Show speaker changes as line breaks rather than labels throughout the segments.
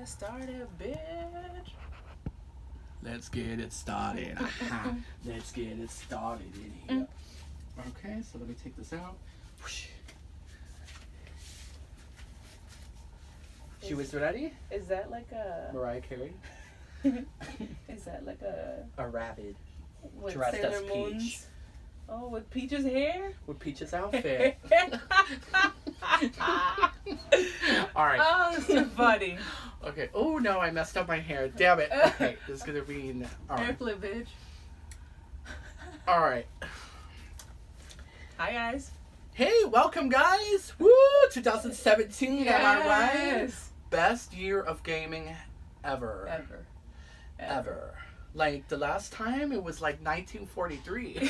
started, bitch.
Let's get it started. Let's get it started in here. Okay, so let me take this out. She was ready?
Is that like a...
Mariah Carey?
Is that like a
rabbit.
with
Dressed
Sailor
as Peach.
Moon's? Oh, with Peach's hair?
With Peach's outfit. Alright.
Oh, that's too funny.
Okay. Oh no, I messed up my hair. Damn it. Okay, this is gonna be...
Hair
Alright.
flip, bitch.
Alright.
Hi, guys.
Hey, welcome guys! Woo! 2017, am I right?
Yes.
Best year of gaming ever.
Ever.
Like, the last time, it was like 1943.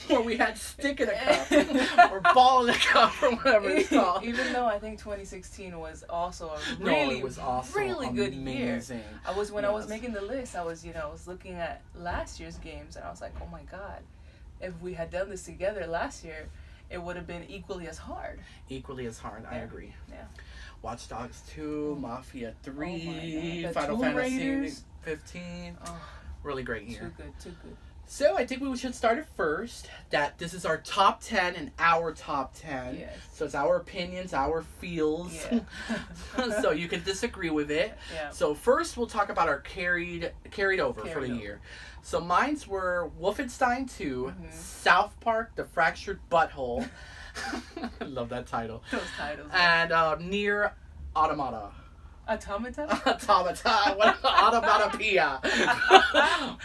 Where we had stick in a cup. Or ball in a cup, or whatever it's called.
Even though I think 2016 was also a
No,
really,
it was also
really good year.
amazing.
When I was making the list, I was looking at last year's games, and I was like, oh my god, if we had done this together last year, it would have been equally as hard.
Equally as hard, I agree.
Yeah.
Watch Dogs 2, Mafia 3,
Oh
Final
Tomb
Fantasy
Raiders.
15.
Oh,
Really great year.
too good.
So I think we should start it first. That this is our top 10 and our top 10.
Yes.
So it's our opinions, our feels.
Yeah.
So you can disagree with it.
Yeah.
So first we'll talk about our carried over for the
over.
year. So mine's were Wolfenstein 2,
Mhm.
South Park: The Fractured Butthole. I love that title.
Those titles.
And Nier Automata.
Automata?
Automatopoeia.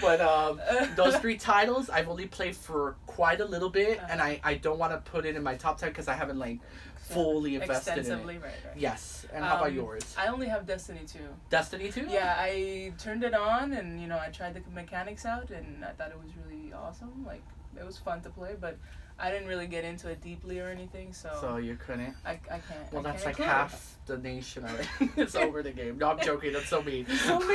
But those three titles I've only played for quite a little bit, and I don't want to put it in my top 10 because I haven't like fully invested
Extensively,
in it.
right.
Yes. And how about yours?
I only have Destiny 2.
Destiny 2?
Yeah, I turned it on and I tried the mechanics out and I thought it was really awesome. Like, it was fun to play, but I didn't really get into it deeply or anything, so
you couldn't?
I can't.
Well,
I
that's
can't
like
include
half the nation already. It's over the game. No, I'm joking. That's so mean.
So mean.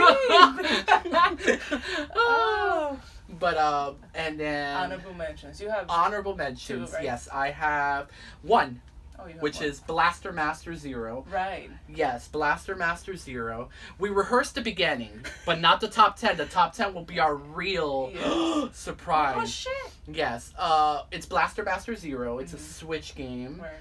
Oh.
But and then
Honorable mentions. You have
honorable mentions.
two, right?
Yes, I have one,
Oh, you have
which
one.
is Blaster Master Zero.
Right.
Yes, Blaster Master Zero. We rehearsed the beginning, but not the top 10. The top 10 will be our real
Yes.
surprise.
Oh shit.
Yes, it's Blaster Master Zero. It's a Switch game.
Right.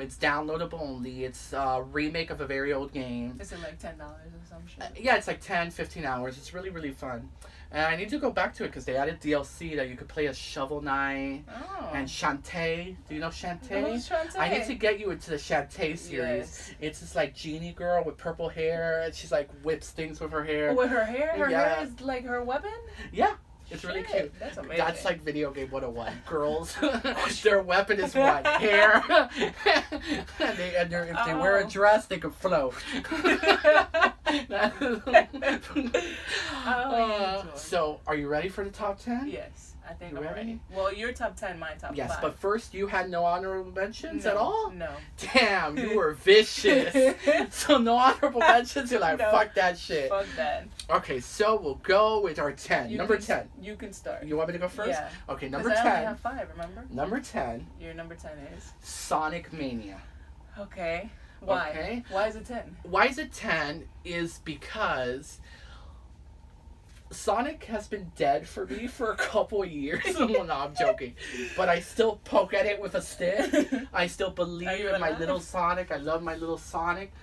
It's downloadable only. It's a remake of a very old game.
Is it like $10 or some shit?
Yeah, it's like 10, 15 hours. It's really, really fun. And I need to go back to it because they added DLC that you could play as Shovel Knight
Oh.
and Shantae. Do you know Shantae?
Who's Shantae?
I need to get you into the Shantae series.
Yes.
It's this like genie girl with purple hair, and she's like whips things with her hair.
With her hair? Her
Yeah.
hair is like her weapon?
Yeah, it's really
Shit,
cute.
That's amazing.
That's like video game 101. Girls, their weapon is what? Hair. and if they wear a dress, they can float. So, are you ready for the top 10?
Yes, I think
You
I'm
ready?
ready. Well, your top 10, my top 5.
Yes, but first you had no honorable mentions
No,
at all?
No.
Damn, you were vicious. So no honorable mentions? You're like,
No.
fuck that shit.
Fuck that.
Okay, so we'll go with our 10. Number 10.
You can start.
You want me to go first?
Yeah.
Okay, number
'Cause
10.
I only have 5, remember?
Number 10,
Your number 10 is?
Sonic Mania.
Okay. Why?
Okay.
Why is it 10?
Why is it 10 is because Sonic has been dead for me for a couple years. Well, no, I'm joking. But I still poke at it with a stick. I still believe
you
in my
alive?
little Sonic. I love my little Sonic.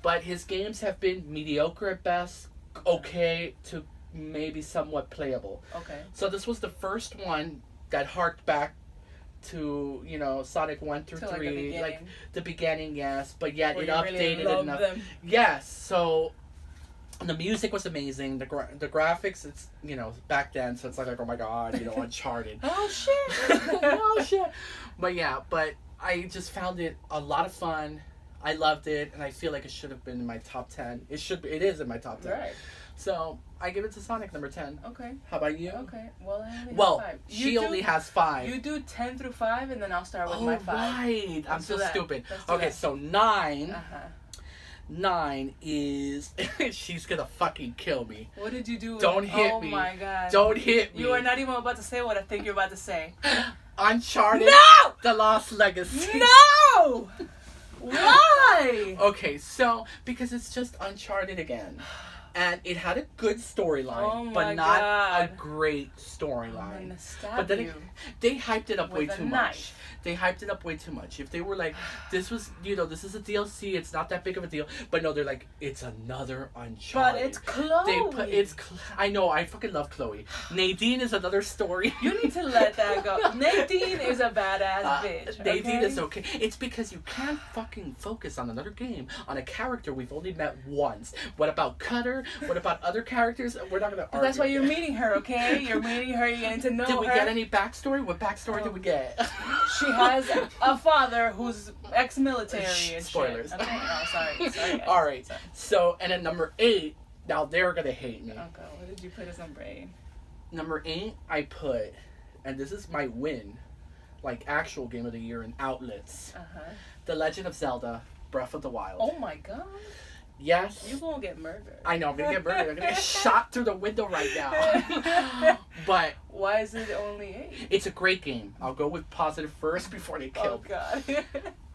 But his games have been mediocre at best, okay to maybe somewhat playable.
Okay.
So this was the first one that harked back to, Sonic 1 through
To,
3.
like,
The beginning, yes. But yet
Where
it
you
updated
really love
enough.
them.
Yes, so the music was amazing. The graphics, it's, back then, so it's like oh my god, Uncharted.
Oh, shit.
Oh, shit. But I just found it a lot of fun. I loved it, and I feel like it should have been in my top 10. It is in my top 10.
Right.
So, I give it to Sonic, number 10.
Okay.
How about you?
Okay. Well, I only
Well,
have 5.
she only has 5.
You do 10 through 5, and then I'll start with
Oh,
my 5.
right. I'm
Let's
so
do that.
stupid.
Let's do
Okay,
that.
so 9...
Uh-huh.
9 is... she's gonna fucking kill me.
What did you do?
Don't hit me.
Oh my god.
Don't hit me.
You are not even about to say what I think you're about to say.
Uncharted.
No!
The Lost Legacy.
No! Why?
Okay, so because it's just Uncharted again. And it had a good storyline, but not a great storyline. But then they hyped it up way too much. They hyped it up way too much. If they were like, this was, this is a DLC, it's not that big of a deal. But no, they're like, it's another Uncharted.
But it's Chloe.
I know, I fucking love Chloe. Nadine is another story.
You need to let that go. Nadine is a badass bitch.
Nadine is okay. It's because you can't fucking focus on another game on a character we've only met once. What about Cutter? What about other characters? We're not gonna argue.
That's why you're meeting her, okay? You're meeting her. You're getting to know her.
Did we get any backstory? What backstory did we get?
She has a father who's ex-military and
spoilers.
Shit. Okay, no, sorry.
All right. Sorry. So, and at number 8, now they're gonna hate me.
Okay, what did you put as number 8?
Number 8, I put, and this is my win, like actual game of the year in outlets. The Legend of Zelda: Breath of the Wild.
Oh my god.
Yes.
You gonna get murdered.
I know, I'm gonna get murdered. I'm gonna get shot through the window right now. But
why is it only 8?
It's a great game. I'll go with positive first before they kill me.
Oh god.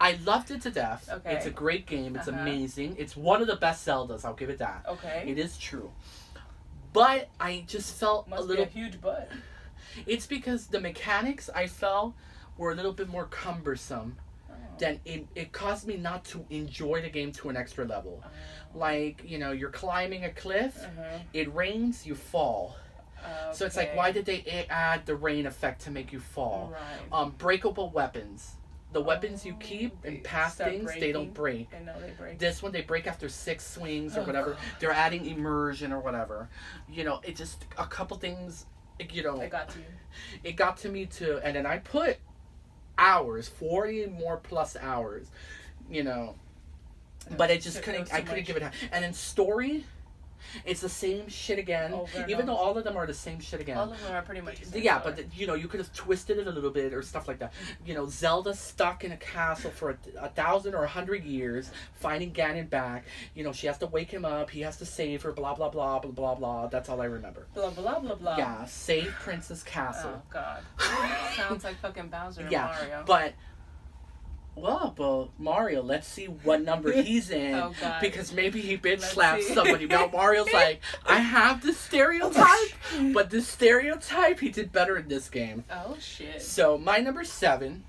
I loved it to death.
Okay.
It's a great game. It's amazing. It's one of the best Zeldas. I'll give it that.
Okay.
It is true. But I just felt
Must
a little.
Be a huge butt.
It's because the mechanics I felt were a little bit more cumbersome. Then it caused me not to enjoy the game to an extra level. Like, you're climbing a cliff, it rains, you fall. So it's like, why did they add the rain effect to make you fall?
Right.
Breakable weapons. The weapons you keep and past things, they don't break.
I know they break.
This one, they break after 6 swings or whatever. They're adding immersion or whatever. It just, a couple things,
It got to you.
It got to me too. And then I put hours, 40 more plus hours, but I just couldn't give it a, and then story, it's the same shit again, even though all of them are the same shit again.
All of them are pretty much the same
story. But you could have twisted it a little bit or stuff like that. Zelda stuck in a castle for 1,000 or 100 years, finding Ganon back. She has to wake him up, he has to save her, blah blah blah blah blah blah. That's all I remember.
Blah blah blah blah.
Yeah, save Princess Castle.
Oh god. Sounds like fucking Bowser and Mario.
But Mario, let's see what number he's in.
Oh, God.
Because maybe he bitch slaps somebody. Now Mario's like, I have this stereotype, but this stereotype, he did better in this game.
Oh, shit.
So my number 7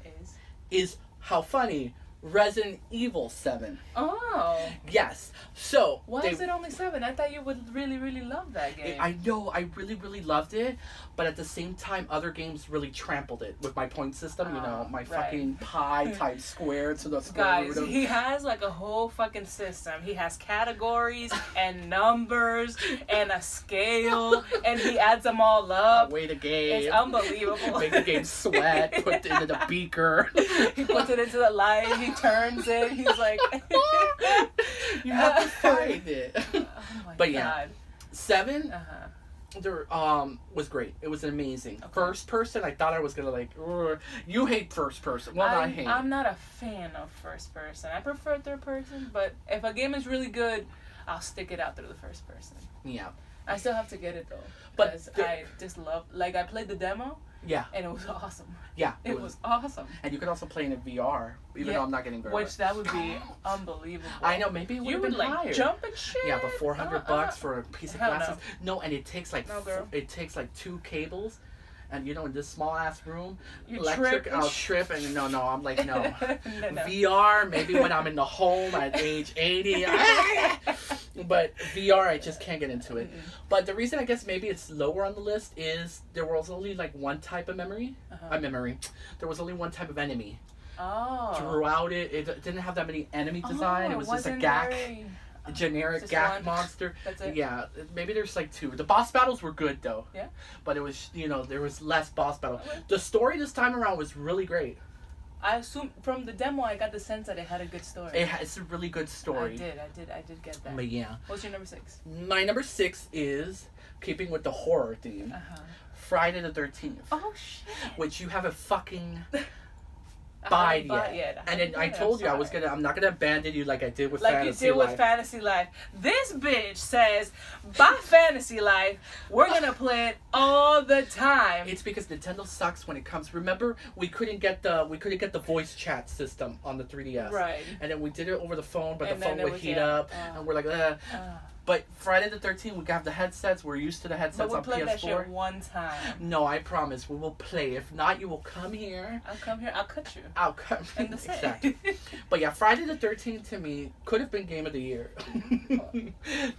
is how funny, Resident Evil 7.
Oh.
Yes. So.
Why is it only 7? I thought you would really, really love that game.
I know. I really, really loved it. But at the same time, other games really trampled it with my point system. My fucking pi type square to the square root of...
he has like a whole fucking system. He has categories and numbers and a scale. And he adds them all up.
Way the game.
It's unbelievable.
Make the game sweat. Put it into the beaker.
He puts it into the light. He turns it. He's like...
You have to find it.
Oh my God.
Yeah, 7 there was great. It was amazing. Okay. First person, I thought I was gonna like. You hate first person. Well, I hate.
I'm not a fan of first person. I prefer third person, but if a game is really good, I'll stick it out through the first person.
Yeah.
I still have to get it though, because I just love. Like I played the demo.
Yeah.
And it was awesome.
Yeah.
It was awesome.
And you could also play in a VR, even though I'm not getting VR.
Which that would be unbelievable.
I know, maybe it would have been
like
higher.
Jump and shit.
Yeah, but $400 for a piece of glasses. No, and it takes like
it
takes like 2 cables. And in this small ass room,
I'll
trip, and no, I'm like, no. VR, maybe when I'm in the home at age 80. But VR, I just can't get into it. But the reason I guess maybe it's lower on the list is there was only like one type of memory. There was only one type of enemy.
Oh.
Throughout it didn't have that many enemy design. It was just a GAC. Generic GAC monster.
That's it.
Yeah, maybe there's like 2. The boss battles were good though.
Yeah.
But it was, there was less boss battle. The story this time around was really great.
I assume from the demo I got the sense that it had a good story.
It's a really good story.
I did get that.
But yeah.
What's your number 6?
My number 6 is, keeping with the horror theme, Friday the 13th.
Oh shit.
Which you have a fucking buyed yet. And then I told you I'm not gonna abandon you like I did with Fantasy Life.
Like you did with Fantasy Life. This bitch says, buy Fantasy Life. We're gonna play it all the time.
It's because Nintendo sucks when it comes. Remember, we couldn't get the voice chat system on the 3DS.
Right.
And then we did it over the phone, but the phone would heat up, and we're like, But Friday the 13th, we got the headsets. We're used to the headsets on PS4.
But we'll play that shit one time.
No, I promise. We will play. If not, you will come here.
I'll come here. I'll cut you.
I'll cut you. Exactly. But yeah, Friday the 13th to me could have been Game of the Year.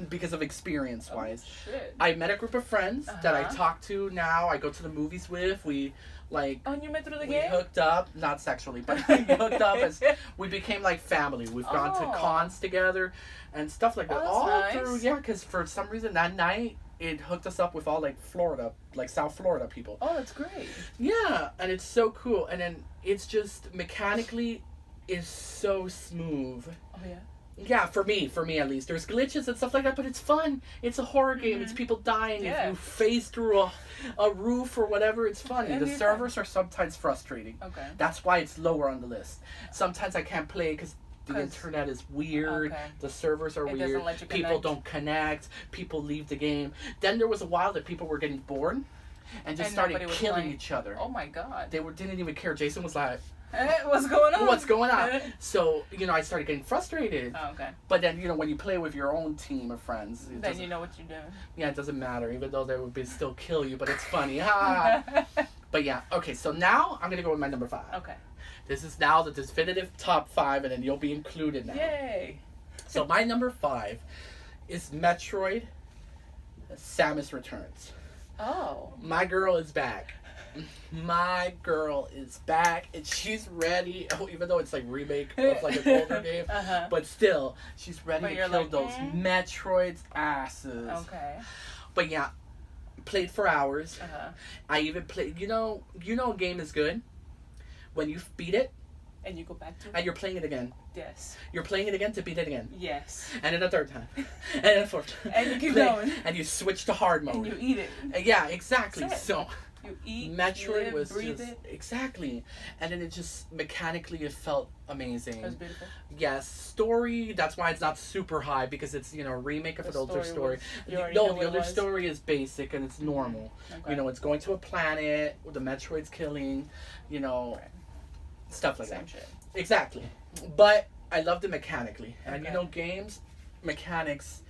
Because of experience-wise.
Oh, shit.
I met a group of friends that I talk to now. I go to the movies with. We... Like,
oh, and you met through the game?
We hooked up, not sexually, but we hooked up as we became like family. We've gone to cons together and stuff like that. All
nice.
Through, yeah, because for some reason that night it hooked us up with all like Florida, like South Florida people.
Oh, that's great.
Yeah, and it's so cool. And then it's just mechanically is so smooth.
Oh, yeah.
Yeah, for me at least. There's glitches and stuff like that, but it's fun. It's a horror game. It's people dying.
Yeah.
If you phase through a roof or whatever, it's funny.
And
the servers are sometimes frustrating.
Okay.
That's why it's lower on the list. Sometimes I can't play because the internet is weird. Okay. The servers are weird.
Let you
people don't connect. People leave the game. Then there was a while that people were getting bored and just started killing each other.
Oh my god.
They didn't even care. Jason was like...
What's going on?
What's going on? So, I started getting frustrated.
Oh, okay.
But then, when you play with your own team of friends...
Then you know what you're doing.
Yeah, it doesn't matter, even though they would still kill you, but it's funny. But yeah, okay, so now I'm going to go with my number 5.
Okay.
This is now the definitive top 5, and then you'll be included now.
Yay!
So my number 5 is Metroid Samus Returns.
Oh.
My girl is back. My girl is back and she's ready. Oh, even though it's like remake of like an older game, but still, she's ready to kill those Metroid's asses.
Okay.
But yeah, played for hours. I even played. You know, a game is good when you beat it.
And you go back to it?
And you're playing it again.
Yes.
You're playing it again to beat it again.
Yes.
And then a third time. And then a fourth time.
And you keep going.
And you switch to hard mode.
And you eat it.
Yeah, exactly. So...
You eat,
Metroid was
breathe
just,
it.
Exactly. And then it just, mechanically, it felt amazing.
It was beautiful.
Yes. Story, that's why it's not super high, because it's, a remake of an older story.
The
older story is basic and it's normal. Okay. It's going to a planet, the Metroid's killing, stuff like that.
Same shit.
Exactly. But I loved it mechanically. And games, mechanics...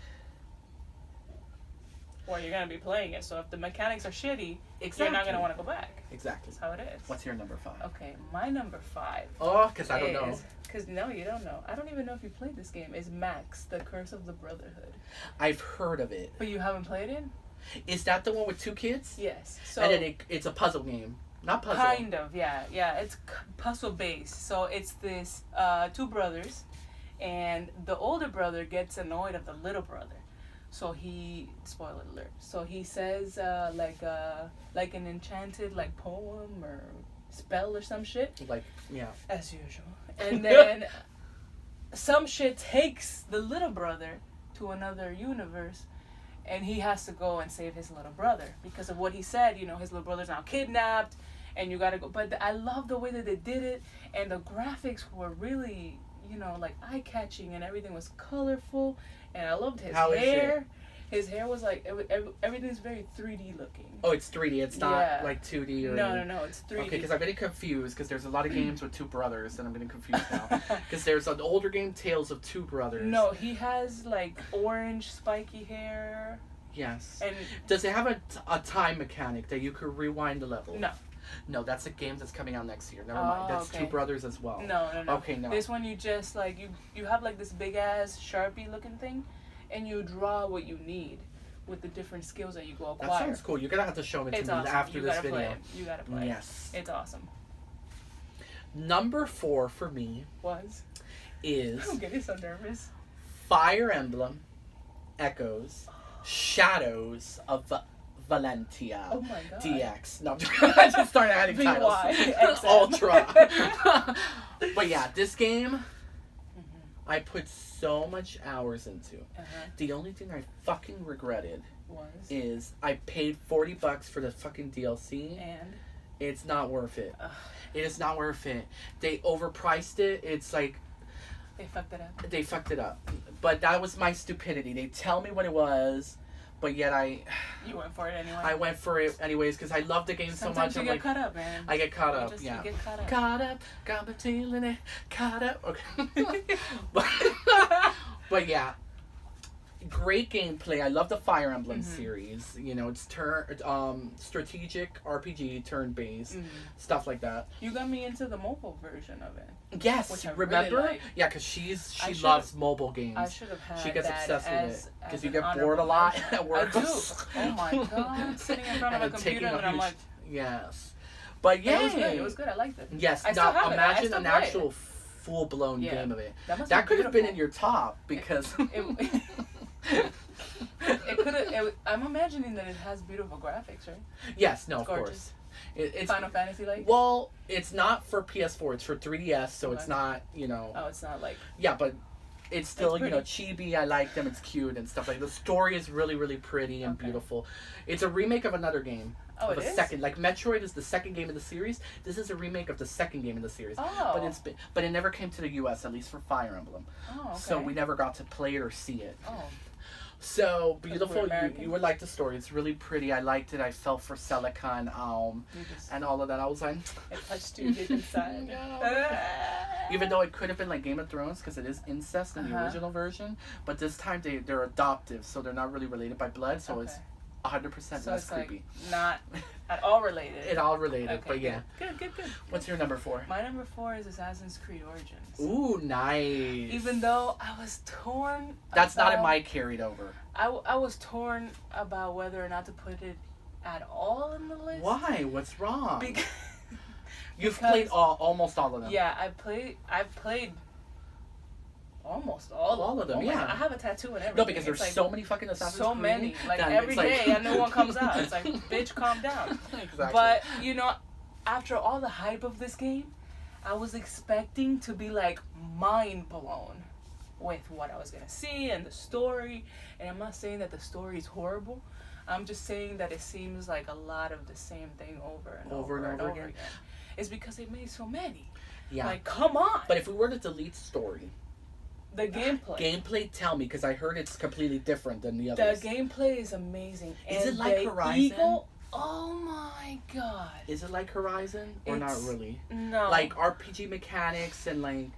Well, you're going to be playing it, so if the mechanics are shitty, you're not going to want to go back.
Exactly.
That's how it is.
What's your number 5?
Okay, my number 5.
Oh, because I don't know.
Because, no, you don't know. I don't even know if you played this game. Is Max, The Curse of the Brotherhood.
I've heard of it.
But you haven't played it?
Is that the one with 2 kids?
Yes. So
and then it's a puzzle game. Not puzzle.
Kind of, yeah. Yeah, it's puzzle-based. So it's this 2 brothers, and the older brother gets annoyed of the little brother. So spoiler alert. So he says like an enchanted poem or spell or some shit. As usual. And then some shit takes the little brother to another universe, and he has to go and save his little brother because of what he said. His little brother's now kidnapped, and you gotta go. But I love the way that they did it, and the graphics were really eye-catching, and everything was colorful. And I loved his hair. His hair was everything's very 3D looking.
Oh, it's 3D. It's not 2D or...
No, it's 3D.
Okay, because I'm getting confused because there's a lot of games with 2 brothers and I'm getting confused now. Because there's an older game, Tales of 2 Brothers.
No, he has orange spiky hair.
Yes.
And
does it have a time mechanic that you could rewind the level?
No.
No, that's a game that's coming out next year. Never mind. That's 2 brothers as well.
No.
Okay, no.
This one you just you have this big ass Sharpie looking thing, and you draw what you need with the different skills that you go acquire.
That sounds cool. You're gonna have to show it to me after this video.
You gotta play.
Yes.
It's awesome.
Number 4 for me is
I'm getting so nervous.
Fire Emblem Echoes Shadows of Valentia.
Oh my god.
DX. No, I just started adding titles. Ultra. But yeah, this game I put so much hours into. The only thing I fucking regretted is I paid $40 for the fucking DLC It's not worth it.
Ugh.
It is not worth it. They overpriced it. It's like
they fucked it up.
They fucked it up. But that was my stupidity. They tell me what it was, but yet
You went for it anyway.
I went for it anyways because I love the game so much.
Sometimes you get caught up, man.
I get caught up.
You get caught up.
Caught up, got my tail in it. Caught up. Okay. But yeah. Great gameplay. I love the Fire Emblem series. You know, it's strategic RPG, turn-based, stuff like that.
You got me into the mobile version of it.
Yes,
which I
remember?
Really like.
Yeah, because she loves mobile games.
I should have had.
She gets
that
obsessed with it because you get
honorable
bored a lot
mention.
at work.
I do. Oh my god, sitting in front of a computer and I'm like.
Yes, but yeah,
it was good. It was good. I liked it.
Yes,
I still have
imagine
it.
an actual full-blown game of it. That could have been in your top because.
It could have. I'm imagining that it has beautiful graphics, right?
Yes, no, of course.
It's Final Fantasy like.
Well, it's not for PS4. It's for 3DS, so it's not.
Oh, it's not like.
Yeah, but it's still chibi. I like them. It's cute and stuff like. The story is really, really pretty and beautiful. It's a remake of another game.
Oh,
of a second, like Metroid is the second game in the series. This is a remake of the second game in the series.
Oh.
But it never came to the U.S. at least for Fire Emblem.
Oh, okay.
So we never got to play it or see it.
Oh.
So beautiful. You would like the story. It's really pretty. I liked it. I fell for Celica and all of that. I was like,
it touched you deep inside.
Even though it could have been like Game of Thrones because it is incest in the original version, but this time they're adoptive, so they're not really related by blood. So it's 100% less creepy.
Like not at all related.
It all related,
okay,
but yeah.
Good.
What's your number 4?
My number 4 is Assassin's Creed Origins.
Ooh, nice.
Even though I was torn.
That's not in my carried over.
I was torn about whether or not to put it at all in the list.
Why? What's wrong? You've
because,
played almost all of them.
Yeah, I've played almost all of them.
Yeah.
I have a tattoo and everything.
No, because there's like, so many fucking Assassin's Creed.
So many. Like every day a new one comes out. It's like, bitch, calm down.
Exactly.
But, after all the hype of this game, I was expecting to be like mind blown with what I was going to see and the story. And I'm not saying that the story is horrible. I'm just saying that it seems like a lot of the same thing over and over again. It's because they made so many.
Yeah.
Like, come on.
But if we were to delete story.
The gameplay.
Gameplay, tell me, because I heard it's completely different than the others.
The gameplay is amazing.
Is it like Horizon?
Oh my god.
Is it like Horizon? Or not really?
No.
Like RPG mechanics and like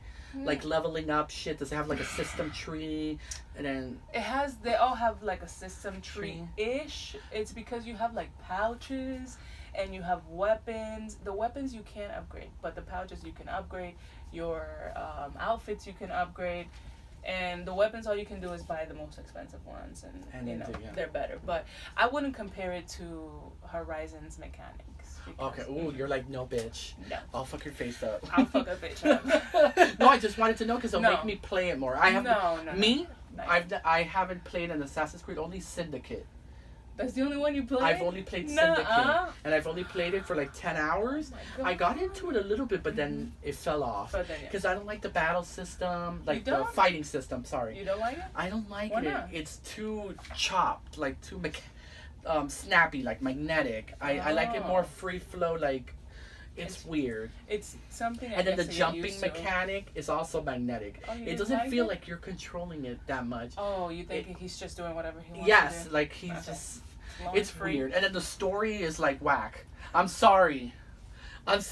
leveling up shit. Does it have like a system tree? And then
they all have like a system tree-ish. It's because you have like pouches and you have weapons. The weapons you can't upgrade, but the pouches you can upgrade. Your outfits you can upgrade. And the weapons, all you can do is buy the most expensive ones, and they're better. But I wouldn't compare it to Horizon's mechanics.
Okay, ooh, you're like, no, bitch.
No.
I'll fuck your face up.
I'll fuck a bitch up.
No, I just wanted to know because it'll make me play it more. I have
No.
I haven't played an Assassin's Creed, only Syndicate.
That's the only one you played?
I've only played Syndicate. And I've only played it for like 10 hours.
Oh
I got into it a little bit, but then it fell off. Because I don't like the battle system, like the fighting system, sorry.
You don't like it?
I don't like
Why
it.
not?
It's too chopped, like too snappy, like magnetic. I like it more free flow, like it's weird.
It's something
and then the jumping mechanic is also magnetic.
Oh,
it doesn't feel like you're controlling it that much.
Oh, you think he's just doing whatever he wants
yes,
to do?
like he's just... It's weird. And then the story is like whack. I'm sorry.
Look,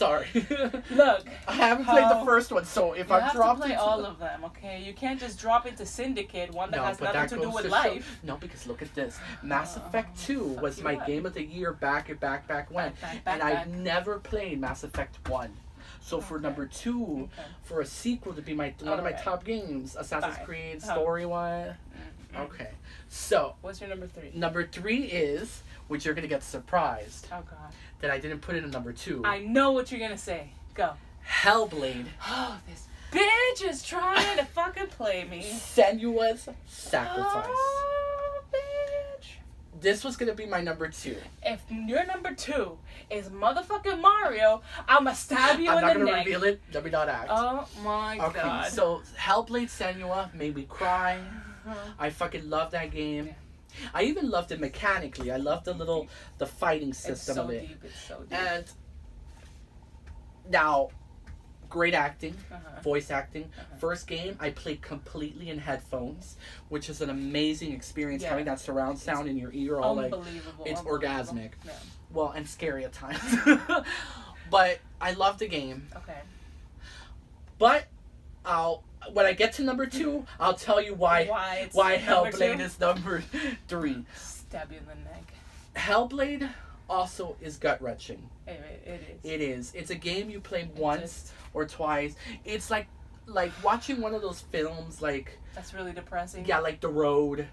I haven't played the first one, so if I drop
to play all of them, okay? You can't just drop into Syndicate, one that has nothing to do with life.
No, because look at this. Mass Effect 2 was my game of the year back when. And I've never played Mass Effect 1. So for number 2, for a sequel to be one of my top games, Assassin's Creed story-wise. Okay. So.
What's your number 3?
Number 3 is, which you're going to get surprised.
Oh, God.
That I didn't put it in number 2.
I know what you're going to say. Go.
Hellblade.
Oh, this bitch is trying to fucking play me.
Senua's Sacrifice.
Oh, bitch.
This was going to be my number 2.
If your number 2 is motherfucking Mario, I'ma stab you in the neck.
I'm not going to reveal it. Let me not act.
Oh, my God.
Okay, so Hellblade Senua made me cry. I fucking love that game. I even loved it mechanically. I loved the fighting system of it.
It's so deep.
Now, great acting, voice acting. First game, I played completely in headphones, which is an amazing experience. Having that surround sound in your ear, all like it's orgasmic. Yeah. Well, and scary at times. But I love the game.
Okay.
But when I get to number 2, I'll tell you why Hellblade is number 3.
Stab you in the neck.
Hellblade also is gut wrenching.
It is.
It is. It's a game you play once or twice. It's like watching one of those films like
that's really depressing.
Yeah, like The Road,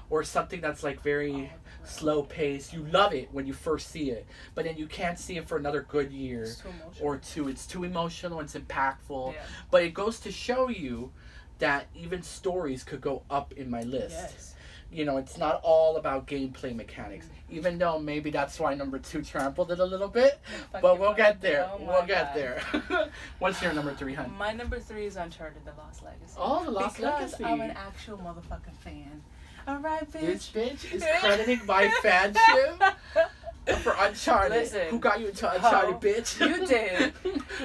or something that's like very slow paced. You love it when you first see it, but then you can't see it for another good year or 2. It's too emotional. It's impactful. Yeah. But it goes to show you that even stories could go up in my list. Yes. You know, it's not all about gameplay mechanics. Even though maybe that's why number 2 trampled it a little bit. But we'll get there. We'll get there. What's your number 3, hon?
My number 3 is Uncharted: The Lost Legacy.
Oh, The Lost Legacy.
Because I'm an actual motherfucking fan. Alright, bitch.
This bitch is crediting my fanship for Uncharted.
Listen,
who got you into Uncharted, bitch?
You did.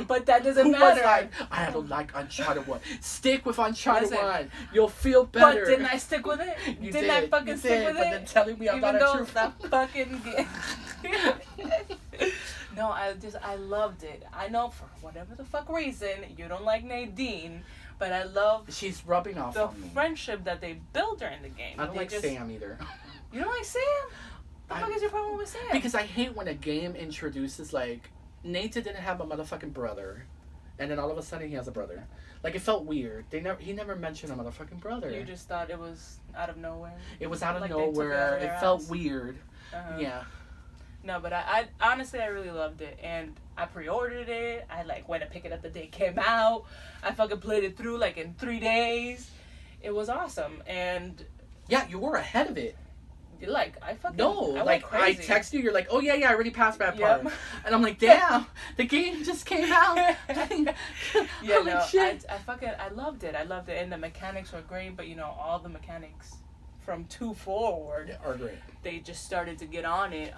But that doesn't matter.
Was like, I don't like Uncharted 1. Stick with Uncharted 1. You'll feel better.
But didn't I stick with it? Didn't I fucking stick with it?
But then telling me I'm not a true fan.
Fucking No, I loved it. I know for whatever the fuck reason you don't like Nadine, but I love
she's rubbing off
the
on me.
Friendship that they built during the game.
I don't like Sam either.
You don't like Sam? What the fuck is your problem with Sam?
Because I hate when a game introduces like Nathan didn't have a motherfucking brother, and then all of a sudden he has a brother. Like it felt weird. He never mentioned a motherfucking brother.
You just thought it was out of nowhere.
It was out of nowhere. It felt weird. Yeah.
No, but I honestly I really loved it, and I pre-ordered it. I like went to pick it up the day it came out. I fucking played it through like in 3 days. It was awesome, and
yeah, you were ahead of it.
Like I
text you. You're like, oh yeah, I already passed that part, and I'm like, damn, the game just came out.
Yeah, no, shit. I loved it. I loved it, and the mechanics were great. But you know, all the mechanics from 2 forward
are great.
They just started to get on it.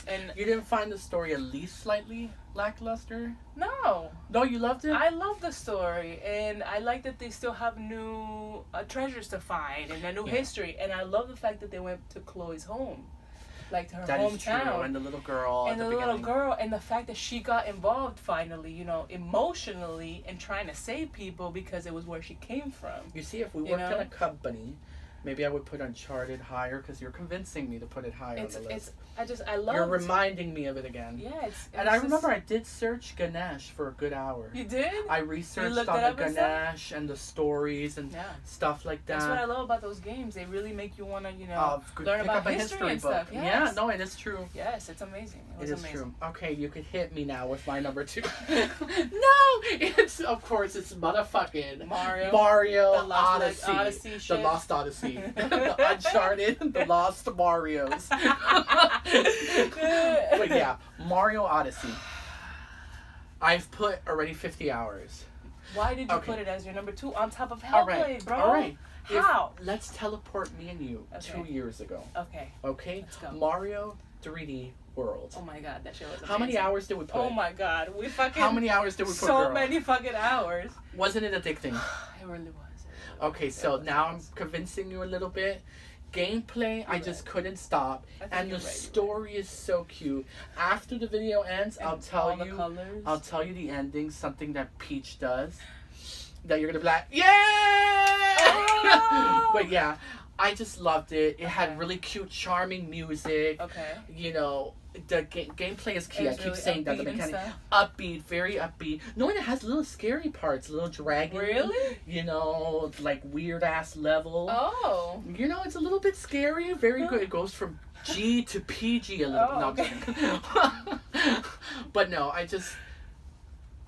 And
you didn't find the story at least slightly lackluster?
No,
you loved it.
I love the story, and I like that they still have new treasures to find and a new history. And I love the fact that they went to Chloe's home, like to her hometown,
is true. And the little girl,
and the fact that she got involved finally, you know, emotionally, and trying to save people because it was where she came from.
You see, if we worked in a company, maybe I would put Uncharted higher because you're convincing me to put it higher on the list. You're reminding me of it again.
Yeah,
and I remember I did search Ganesh for a good hour.
You did?
I researched on the Ganesh and the stories and stuff like that.
That's what I love about those games. They really make you want to, you know, learn about history and stuff. Yes.
Yeah, no, it is true.
Yes, it's amazing. It is
true. Okay, you could hit me now with my number 2. No, it's motherfucking Mario
the Lost Odyssey
the Lost Odyssey. Uncharted, the Lost Marios. But yeah, Mario Odyssey. I've put already 50 hours.
Why did you put it as your number 2 on top of Hellblade, bro?
All right.
How?
Let's teleport me and you 2 years ago.
Okay.
Okay?
Let's go.
Mario 3D World.
Oh my god, that shit was amazing.
How many hours did we put?
Oh my god, we fucking...
How many hours did we put,
So many fucking hours.
Wasn't it addicting?
It really was.
Okay, so now I'm convincing you a little bit. Gameplay, I just couldn't stop. And the story is so cute. After the video ends, I'll tell you the ending, something that Peach does. That you're gonna be like, yeah! Oh! But yeah, I just loved it. It had really cute, charming music.
Okay.
You know, the gameplay is key. I keep really saying that. The mechanic, upbeat, very upbeat. No, it has little scary parts, little dragon.
Really?
You know, like weird ass level.
Oh.
You know, it's a little bit scary. Very good. It goes from G to PG a little.
Oh,
okay. But no,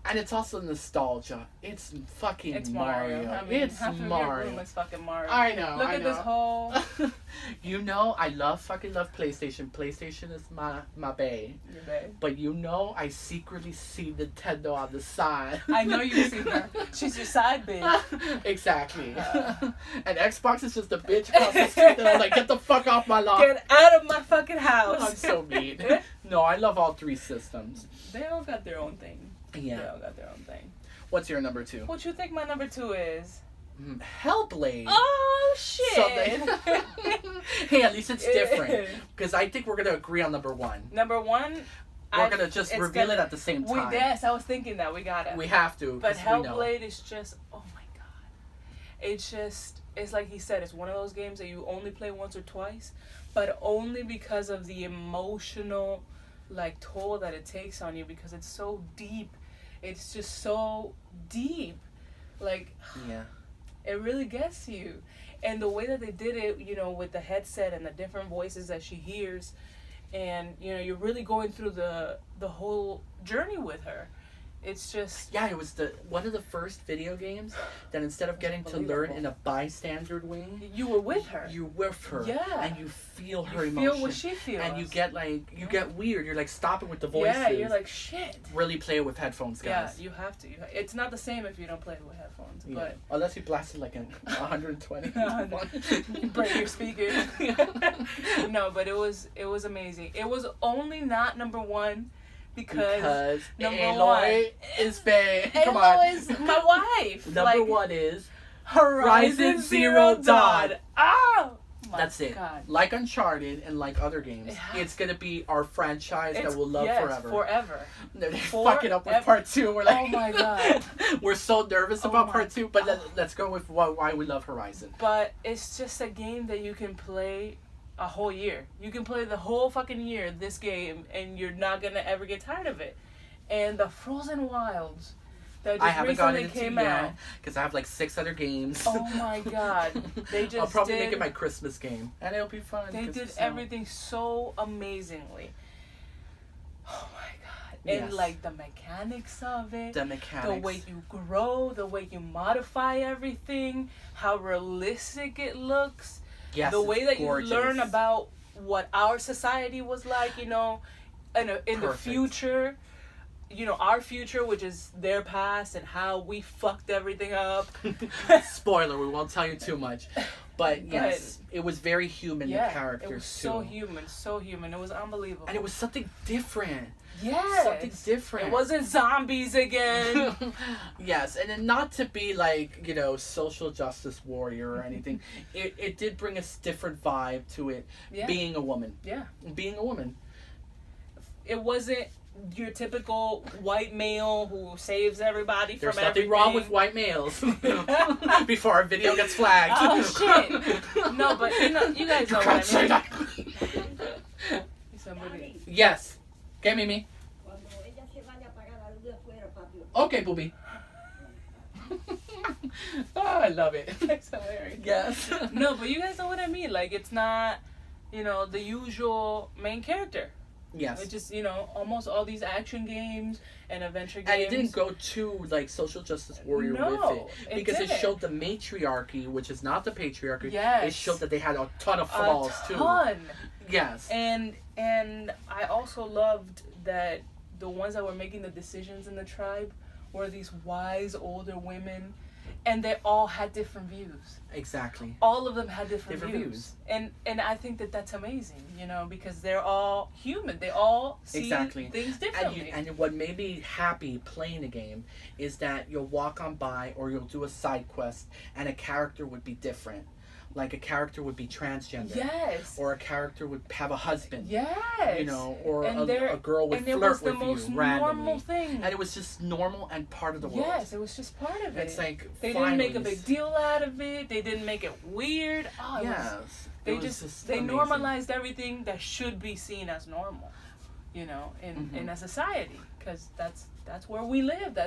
and it's also nostalgia. It's fucking Mario.
I mean,
it's
half
Mario.
Of your room is fucking Mario.
I know.
Look at this whole.
You know, I love PlayStation. PlayStation is my bae.
Your bae.
But you know, I secretly see Nintendo on the side.
I know you see her. She's your side bitch.
Exactly. And Xbox is just a bitch across the street that I'm like, get the fuck off my lawn.
Get out of my fucking house.
I'm so mean. No, I love all 3 systems.
They all got their own thing.
Yeah.
They all got their own thing.
What's your number 2?
What you think my number 2 is?
Hellblade.
Oh shit!
So hey, at least it's different because I think we're gonna agree on number 1.
Number 1.
We're gonna just reveal it at the same time.
Yes, I was thinking that we got it.
We have to.
But Hellblade is just, oh my god! It's like he said. It's one of those games that you only play once or twice, but only because of the emotional, like, toll that it takes on you because it's so deep. It's just so deep, like.
Yeah.
It really gets you. And the way that they did it, you know, with the headset and the different voices that she hears, and, you know, you're really going through the whole journey with her. It's just...
Yeah, it was one of the first video games that instead of getting to learn in a bystander way...
You were with her.
You're with her.
Yeah.
And you feel her emotion.
You feel what she feels.
And you get, get weird. You're, stopping with the voices.
Yeah, you're like, shit.
Really play it with headphones, guys.
Yeah, you have to. It's not the same if you don't play it with headphones, but...
Unless you blast it, 120.
You break your speakers. No, but it was amazing. It was only not number 1... Because number
Aloy 1 is bae. Come on.
Aloy is my wife.
Number 1 is
Horizon Zero Dawn. Oh!
That's it.
God.
Like Uncharted and like other games, it's gonna be our franchise that we'll love
forever.
They fuck it up with part 2. We're like,
oh my god,
we're so nervous about part 2. But let's go with why we love Horizon.
But it's just a game that you can play a whole year. You can play the whole fucking year this game, and you're not gonna ever get tired of it. And the Frozen Wilds that just recently came out,
because I have 6 other games.
Oh my god, they just
I'll probably make it my Christmas game, and it'll be fun.
They did everything so amazingly. Oh my god, and the mechanics of it, the way you grow, the way you modify everything, how realistic it looks.
Yes,
the way that
gorgeous.
You learn about what our society was like, you know, in the future, you know, our future, which is their past, and how we fucked everything up.
Spoiler, we won't tell you too much. But yes, it was very human, the characters,
it was so human. It was unbelievable.
And it was something different.
Yes.
Something different.
It wasn't zombies again.
Yes, and then not to be social justice warrior or anything. It did bring a different vibe to it, being a woman. Yeah. Being a woman.
It wasn't your typical white male who saves everybody
from
everything.
There's nothing wrong with white males. Before our video gets flagged.
Oh, shit. No, but you guys know what I mean.
Say that.
Somebody.
Yes. Okay, Mimi. Okay, booby. Oh, I love it.
It's hilarious.
Yes.
No, but you guys know what I mean. It's not, the usual main character.
Yes.
It's just, almost all these action games and adventure games.
And it didn't go too, social justice warrior with it. Because it showed the matriarchy, which is not the patriarchy.
Yes.
It showed that they had a ton of flaws, too. Yes.
And I also loved that the ones that were making the decisions in the tribe were these wise older women, and they all had different views.
Exactly.
All of them had different views. And I think that that's amazing, because they're all human. They all see things differently.
And what made me happy playing the game is that you'll walk on by or you'll do a side quest and a character would be different. Like a character would be transgender.
Yes.
Or a character would have a husband.
Yes.
Or a girl would flirt with you randomly.
Normal thing.
And it was just normal and part of the world.
Yes, it was just part of it.
It's like
they didn't make a big deal out of it. They didn't make it weird. Oh,
yes.
They normalized everything that should be seen as normal. In a society, because that's where we live.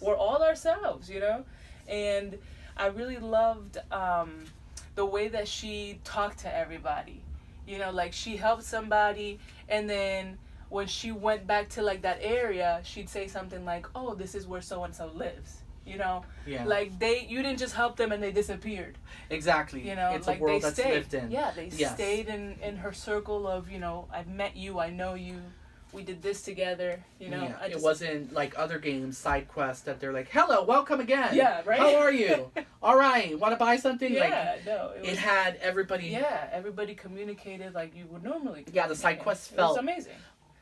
We're all ourselves. And I really loved the way that she talked to everybody. She helped somebody, and then when she went back to that area, she'd say something like, "Oh, this is where so and so lives." Yeah. You didn't just help them and they disappeared.
Exactly. It's a world that's lived in.
Yeah, they stayed in her circle of, I've met you, I know you, we did this together,
It wasn't like other games, side quests, that they're like, "Hello, welcome again.
Yeah, right.
How are you? All right, want to buy something?"
Yeah, no.
It had everybody.
Yeah, everybody communicated like you would normally.
Yeah, the side quests felt
amazing.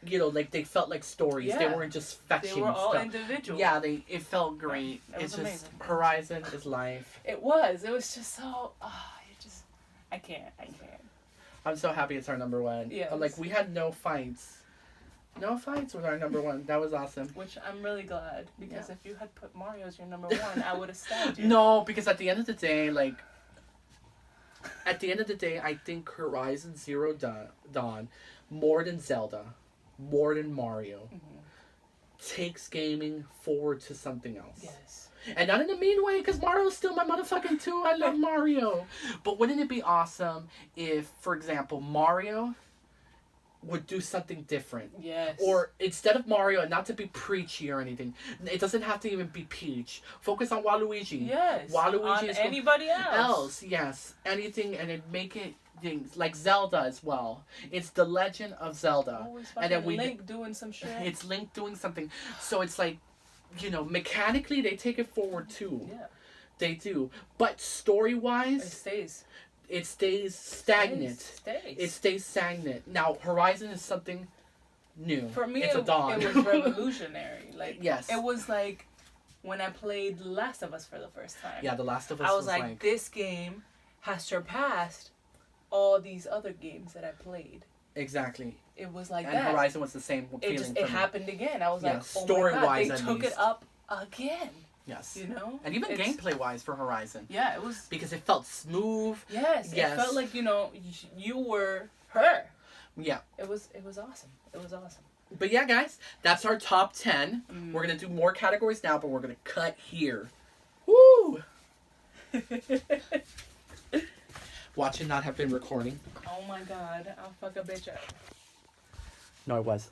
you know, like they felt like stories.
Yeah.
They weren't just fetching.
They were all
stuff.
individual.
Yeah, it felt great.
Yeah, it was
it's just
amazing.
Horizon is life.
It was just so. I can't.
I'm so happy it's our number one.
Yeah.
Like we had no fights. No fights with our number one. That was awesome.
Which I'm really glad, because if you had put Mario as your number one, I would have stabbed you.
No, because at the end of the day, I think Horizon Zero Dawn, more than Zelda, more than Mario, takes gaming forward to something else.
Yes.
And not in a mean way, because Mario's still my motherfucking 2. I love Mario. But wouldn't it be awesome if, for example, Mario would do something different?
Yes.
Or instead of Mario, and not to be preachy or anything, it doesn't have to even be Peach. Focus on Waluigi.
Yes.
Waluigi
is anybody else.
Yes. Anything, and it make it things like Zelda as well. It's the Legend of Zelda.
And then Link doing some shit.
It's Link doing something. So it's like, you know, mechanically they take it forward too.
Yeah.
They do. But story-wise, it stays stagnant. It stays stagnant. Now, Horizon is something new.
For me,
it's a dawn.
It was revolutionary. Like,
yes.
It was like when I played The Last of Us for the first time.
Yeah, The Last of Us
I was like, this game has surpassed all these other games that I played.
Exactly.
It was like
and
that.
And Horizon was the same feeling.
It happened again. I was like, oh
story-wise,
my God, they took it up again.
Yes.
You know?
And even gameplay-wise for Horizon.
Yeah, it was...
Because it felt smooth.
Yes. It felt like, you know, you were her.
Yeah.
It was awesome. It was awesome.
But yeah, guys, that's our top 10. We're going to do more categories now, but we're going to cut here. Woo! Watch it not have been recording.
Oh my God. I'll fuck a bitch up.
No, it was.